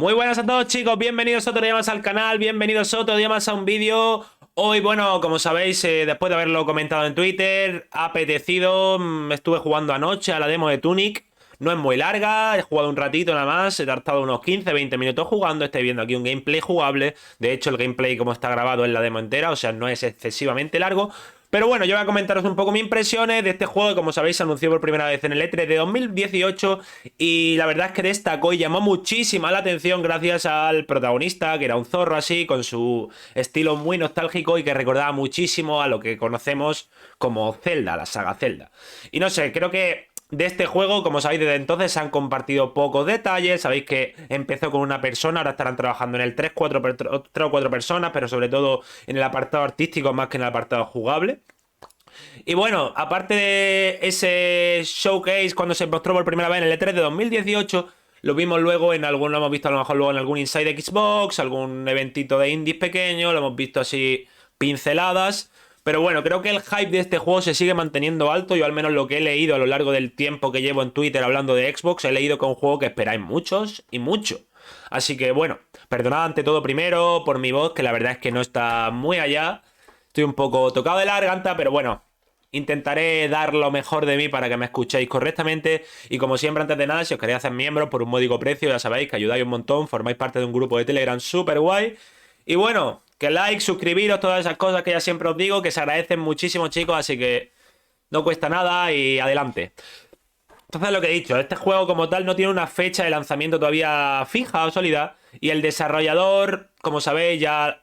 Muy buenas a todos, chicos, bienvenidos otro día más al canal, bienvenidos otro día más a un vídeo. Hoy, bueno, como sabéis, después de haberlo comentado en Twitter, ha apetecido, estuve jugando anoche a la demo de Tunic. No es muy larga, he jugado un ratito nada más, he tardado unos 15-20 minutos jugando, estoy viendo aquí un gameplay jugable. De hecho, el gameplay como está grabado es la demo entera, o sea, no es excesivamente largo. Pero bueno, yo voy a comentaros un poco mis impresiones de este juego que, como sabéis, se anunció por primera vez en el E3 de 2018 y la verdad es que destacó y llamó muchísima la atención gracias al protagonista, que era un zorro así, con su estilo muy nostálgico y que recordaba muchísimo a lo que conocemos como Zelda, la saga Zelda. Y no sé, creo que de este juego, como sabéis, desde entonces se han compartido pocos detalles. Sabéis que empezó con una persona, ahora estarán trabajando en el 3 o 4 personas, pero sobre todo en el apartado artístico más que en el apartado jugable. Y bueno, aparte de ese showcase cuando se mostró por primera vez en el E3 de 2018, lo vimos luego en algún, lo hemos visto a lo mejor luego en algún Inside Xbox, algún eventito de indies pequeño, lo hemos visto así pinceladas. Pero bueno, creo que el hype de este juego se sigue manteniendo alto. Yo al menos lo que he leído a lo largo del tiempo que llevo en Twitter hablando de Xbox, he leído que es un juego que esperáis muchos y mucho. Así que bueno, perdonad ante todo primero por mi voz, que la verdad es que no está muy allá. Estoy un poco tocado de la garganta, pero bueno, intentaré dar lo mejor de mí para que me escuchéis correctamente. Y como siempre, antes de nada, si os queréis hacer miembros por un módico precio, ya sabéis que ayudáis un montón, formáis parte de un grupo de Telegram súper guay. Y bueno, que like, suscribiros, todas esas cosas que ya siempre os digo, que se agradecen muchísimo, chicos, así que no cuesta nada y adelante. Entonces, lo que he dicho, este juego como tal no tiene una fecha de lanzamiento todavía fija o sólida. Y el desarrollador, como sabéis, ya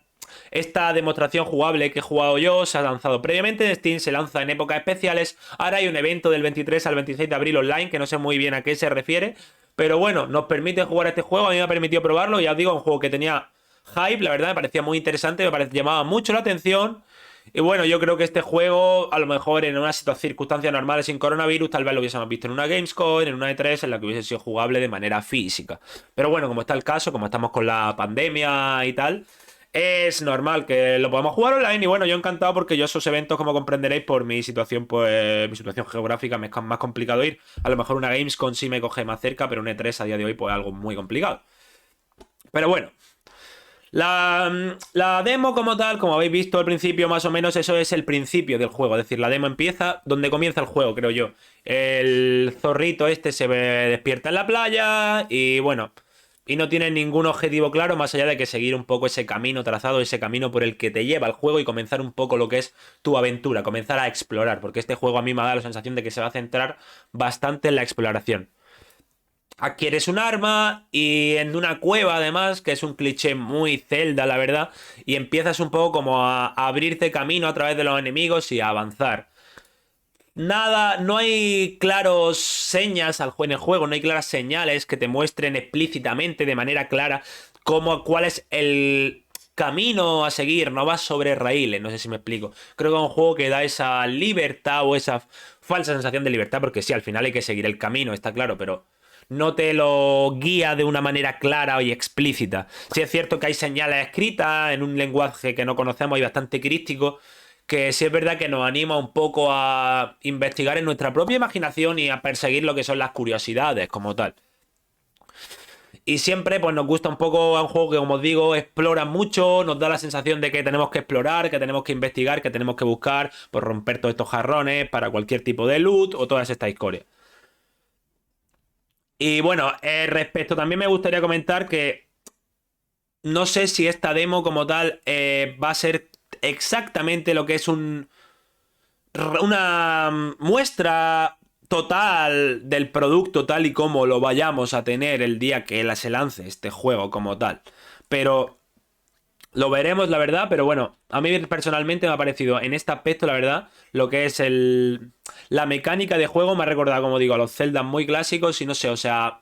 esta demostración jugable que he jugado yo se ha lanzado previamente en Steam, se lanza en épocas especiales. Ahora hay un evento del 23 al 26 de abril online, que no sé muy bien a qué se refiere. Pero bueno, nos permite jugar este juego, a mí me ha permitido probarlo. Ya os digo, un juego que tenía hype, la verdad, me parecía muy interesante, llamaba mucho la atención. Y bueno, yo creo que este juego, a lo mejor en unas circunstancias normales sin coronavirus, tal vez lo hubiésemos visto en una Gamescom, en una E3, en la que hubiese sido jugable de manera física. Pero bueno, como está el caso, como estamos con la pandemia y tal, es normal que lo podamos jugar online. Y bueno, yo encantado porque yo esos eventos, como comprenderéis, por mi situación, pues mi situación geográfica me es más complicado ir. A lo mejor una Gamescom sí me coge más cerca, pero un E3 a día de hoy, pues algo muy complicado. Pero bueno. La demo como tal, como habéis visto al principio, más o menos eso es el principio del juego. Es decir, la demo empieza donde comienza el juego, creo yo. El zorrito este despierta en la playa y bueno, y no tiene ningún objetivo claro más allá de que seguir un poco ese camino trazado, ese camino por el que te lleva el juego y comenzar un poco lo que es tu aventura, comenzar a explorar, porque este juego a mí me ha dado la sensación de que se va a centrar bastante en la exploración. Adquieres un arma y en una cueva además, que es un cliché muy Zelda, la verdad, y empiezas un poco como a abrirte camino a través de los enemigos y a avanzar. Nada, no hay claros señas en el juego, no hay claras señales que te muestren explícitamente de manera clara cuál es el camino a seguir, no vas sobre raíles, no sé si me explico. Creo que es un juego que da esa libertad o esa falsa sensación de libertad, porque sí, al final hay que seguir el camino, está claro, pero no te lo guía de una manera clara y explícita. Sí es cierto que hay señales escritas en un lenguaje que no conocemos y bastante críptico, que sí es verdad que nos anima un poco a investigar en nuestra propia imaginación y a perseguir lo que son las curiosidades como tal. Y siempre pues nos gusta un poco a un juego que, como os digo, explora mucho, nos da la sensación de que tenemos que explorar, que tenemos que investigar, que tenemos que buscar, pues romper todos estos jarrones para cualquier tipo de loot o todas estas historias. Y bueno, respecto también me gustaría comentar que no sé si esta demo como tal va a ser exactamente lo que es una muestra total del producto tal y como lo vayamos a tener el día que se lance este juego como tal. Pero lo veremos, la verdad, pero bueno, a mí personalmente me ha parecido en este aspecto, la verdad, lo que es la mecánica de juego me ha recordado, como digo, a los Zelda muy clásicos y no sé, o sea,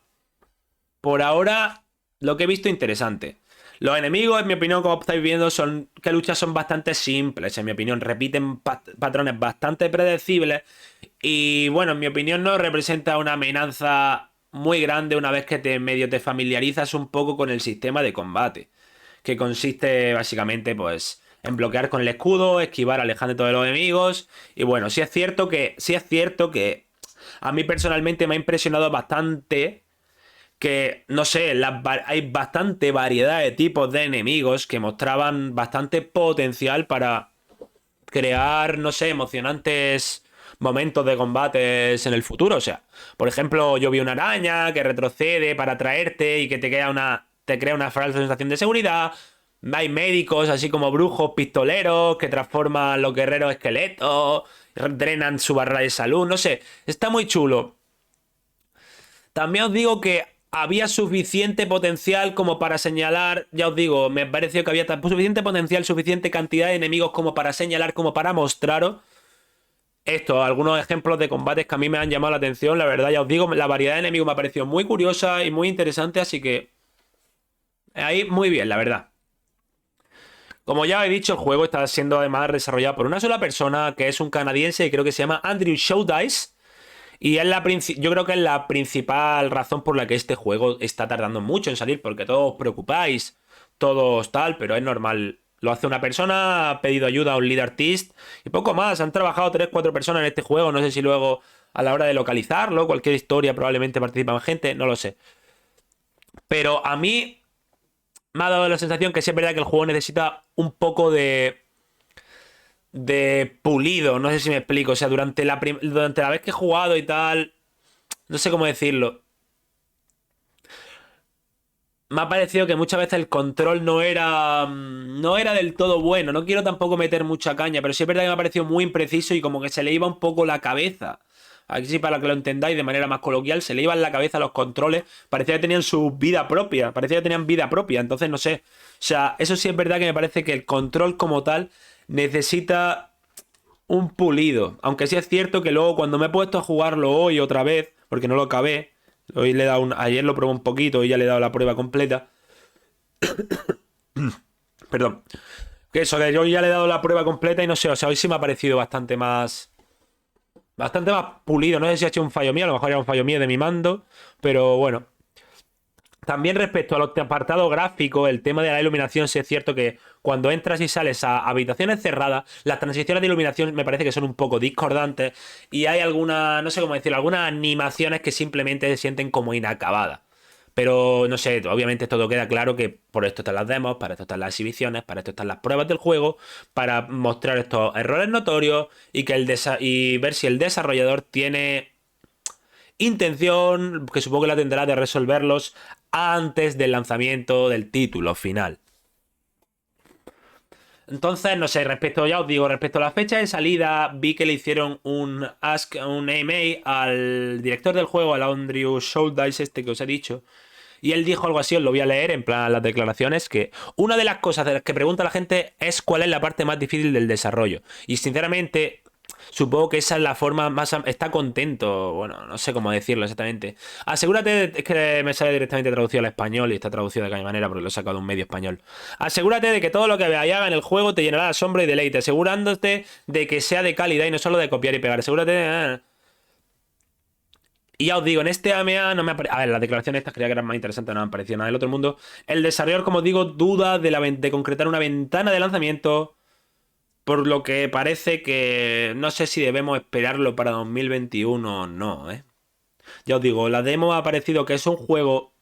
por ahora lo que he visto interesante. Los enemigos, en mi opinión, como estáis viendo, son que luchas son bastante simples, en mi opinión, repiten patrones bastante predecibles y bueno, en mi opinión no representa una amenaza muy grande una vez que medio te familiarizas un poco con el sistema de combate que consiste básicamente pues en bloquear con el escudo, esquivar alejando de los enemigos y bueno, sí es cierto que a mí personalmente me ha impresionado bastante que, no sé, hay bastante variedad de tipos de enemigos que mostraban bastante potencial para crear, no sé, emocionantes momentos de combates en el futuro. O sea, por ejemplo, yo vi una araña que retrocede para atraerte y que te crea una falsa sensación de seguridad. Hay médicos, así como brujos, pistoleros, que transforman los guerreros esqueletos, drenan su barra de salud, no sé, está muy chulo. También os digo que había suficiente potencial como para señalar, ya os digo, me pareció que había suficiente potencial, suficiente cantidad de enemigos como para señalar, como para mostraros esto, algunos ejemplos de combates que a mí me han llamado la atención. La verdad, ya os digo, la variedad de enemigos me ha parecido muy curiosa y muy interesante, así que ahí muy bien, la verdad. Como ya he dicho, el juego está siendo además desarrollado por una sola persona, que es un canadiense y creo que se llama Andrew Shouldice. Y es yo creo que es la principal razón por la que este juego está tardando mucho en salir, porque todos os preocupáis, todos tal, pero es normal. Lo hace una persona, ha pedido ayuda a un lead artist y poco más. Han trabajado 3 4 personas en este juego. No sé si luego a la hora de localizarlo, cualquier historia probablemente participan gente, no lo sé. Pero a mí me ha dado la sensación que sí es verdad que el juego necesita un poco de pulido. No sé si me explico. O sea, durante la vez que he jugado y tal, no sé cómo decirlo. Me ha parecido que muchas veces el control no era del todo bueno. No quiero tampoco meter mucha caña, pero sí es verdad que me ha parecido muy impreciso y como que se le iba un poco la cabeza. Aquí sí, para que lo entendáis de manera más coloquial, se le iban la cabeza a los controles. Parecía que tenían su vida propia. Parecía que tenían vida propia. Entonces, no sé. O sea, eso sí es verdad que me parece que el control como tal necesita un pulido. Aunque sí es cierto que luego cuando me he puesto a jugarlo hoy otra vez, porque no lo acabé, hoy le he dado ayer lo probé un poquito y ya le he dado la prueba completa. Perdón. Que eso, que yo ya le he dado la prueba completa y no sé, o sea, hoy sí me ha parecido bastante más pulido. No sé si ha sido un fallo mío, a lo mejor era un fallo mío de mi mando, pero bueno. También respecto a los apartados gráficos, el tema de la iluminación, sí es cierto que cuando entras y sales a habitaciones cerradas, las transiciones de iluminación me parece que son un poco discordantes y hay algunas, no sé cómo decirlo, algunas animaciones que simplemente se sienten como inacabadas. Pero no sé, obviamente todo queda claro que por esto están las demos, para esto están las exhibiciones, para esto están las pruebas del juego, para mostrar estos errores notorios y y ver si el desarrollador tiene intención, que supongo que la tendrá, de resolverlos antes del lanzamiento del título final. Entonces, no sé, ya os digo, respecto a la fecha de salida, vi que le hicieron un AMA al director del juego, al Andrew Shouldice, este que os he dicho. Y él dijo algo así, os lo voy a leer en plan las declaraciones, que una de las cosas de las que pregunta la gente es cuál es la parte más difícil del desarrollo. Y sinceramente, supongo que esa es la forma más... Está contento, bueno, no sé cómo decirlo exactamente. Asegúrate, es que me sale directamente traducido al español y está traducido de aquella manera porque lo he sacado de un medio español. Asegúrate de que todo lo que veas y haga en el juego te llenará de asombro y deleite, asegurándote de que sea de calidad y no solo de copiar y pegar. Asegúrate de... Y ya os digo, en este AMA no me ha parecido... A ver, las declaraciones estas creía que eran más interesantes, no me han parecido nada del otro mundo. El desarrollador, como os digo, duda de concretar una ventana de lanzamiento, por lo que parece que no sé si debemos esperarlo para 2021 o no, ¿eh? Ya os digo, la demo ha parecido que es un juego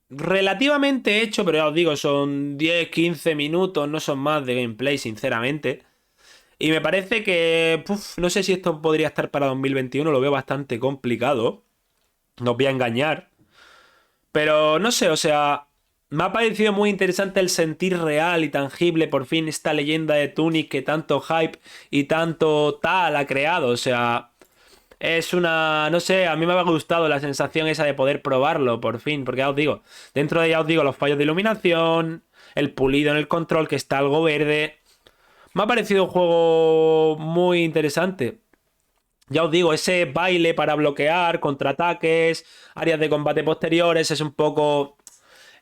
relativamente hecho, pero ya os digo, son 10 15 minutos, no son más de gameplay, sinceramente. Y me parece que, no sé si esto podría estar para 2021, lo veo bastante complicado. No os voy a engañar. Pero no sé, o sea, me ha parecido muy interesante el sentir real y tangible por fin esta leyenda de Tunic que tanto hype y tanto tal ha creado. O sea, es una... No sé, a mí me ha gustado la sensación esa de poder probarlo por fin, porque ya os digo, dentro de ya os digo los fallos de iluminación, el pulido en el control que está algo verde. Me ha parecido un juego muy interesante. Ya os digo, ese baile para bloquear, contraataques, áreas de combate posteriores, es un poco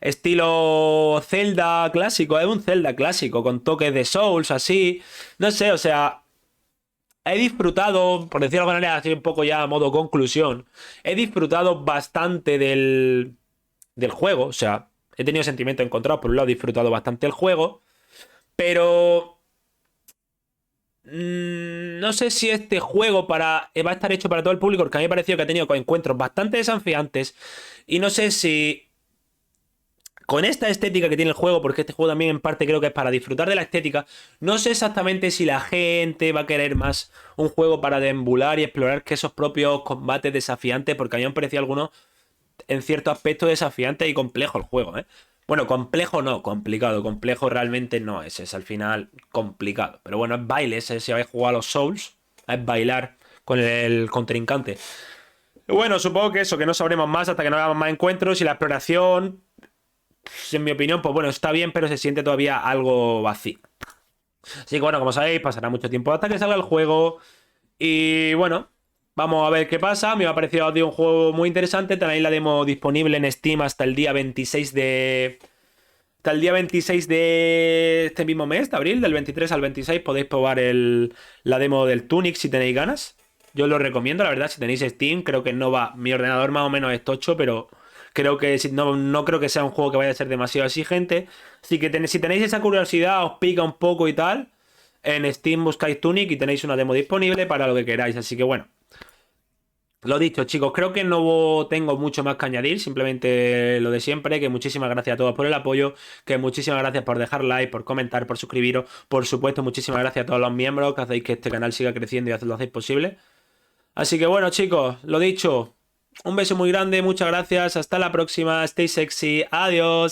estilo Zelda clásico, es un Zelda clásico, con toques de Souls, así. No sé, o sea, he disfrutado, por decirlo de alguna manera, así un poco ya a modo conclusión, he disfrutado bastante del juego, o sea, he tenido sentimientos encontrados, por un lado he disfrutado bastante el juego, pero No sé si este juego va a estar hecho para todo el público, porque a mí me ha parecido que ha tenido encuentros bastante desafiantes. Y no sé si con esta estética que tiene el juego, porque este juego también en parte creo que es para disfrutar de la estética, no sé exactamente si la gente va a querer más un juego para deambular y explorar que esos propios combates desafiantes, porque a mí me han parecido algunos en cierto aspecto desafiante y complejo el juego, ¿eh? Bueno, complejo no, complicado. Complejo realmente no es al final complicado. Pero bueno, es baile, si habéis jugado a los Souls, es bailar con el contrincante. Bueno, supongo que eso, que no sabremos más hasta que no hagamos más encuentros y la exploración, pues, en mi opinión, pues bueno, está bien, pero se siente todavía algo vacío. Así que bueno, como sabéis, pasará mucho tiempo hasta que salga el juego. Y bueno, vamos a ver qué pasa. Me ha parecido un juego muy interesante. Tenéis la demo disponible en Steam hasta el día 26 de... Hasta el día 26 de este mismo mes, de abril, del 23 al 26, podéis probar la demo del Tunic si tenéis ganas. Yo os lo recomiendo, la verdad, si tenéis Steam. Creo que no va... Mi ordenador más o menos es tocho, pero creo que no creo que sea un juego que vaya a ser demasiado exigente. Así que si tenéis esa curiosidad, os pica un poco y tal, en Steam buscáis Tunic y tenéis una demo disponible para lo que queráis. Así que bueno, lo dicho, chicos, creo que no tengo mucho más que añadir, simplemente lo de siempre, que muchísimas gracias a todos por el apoyo, que muchísimas gracias por dejar like, por comentar, por suscribiros, por supuesto, muchísimas gracias a todos los miembros que hacéis que este canal siga creciendo y lo hacéis posible. Así que bueno, chicos, lo dicho, un beso muy grande, muchas gracias, hasta la próxima, stay sexy, adiós.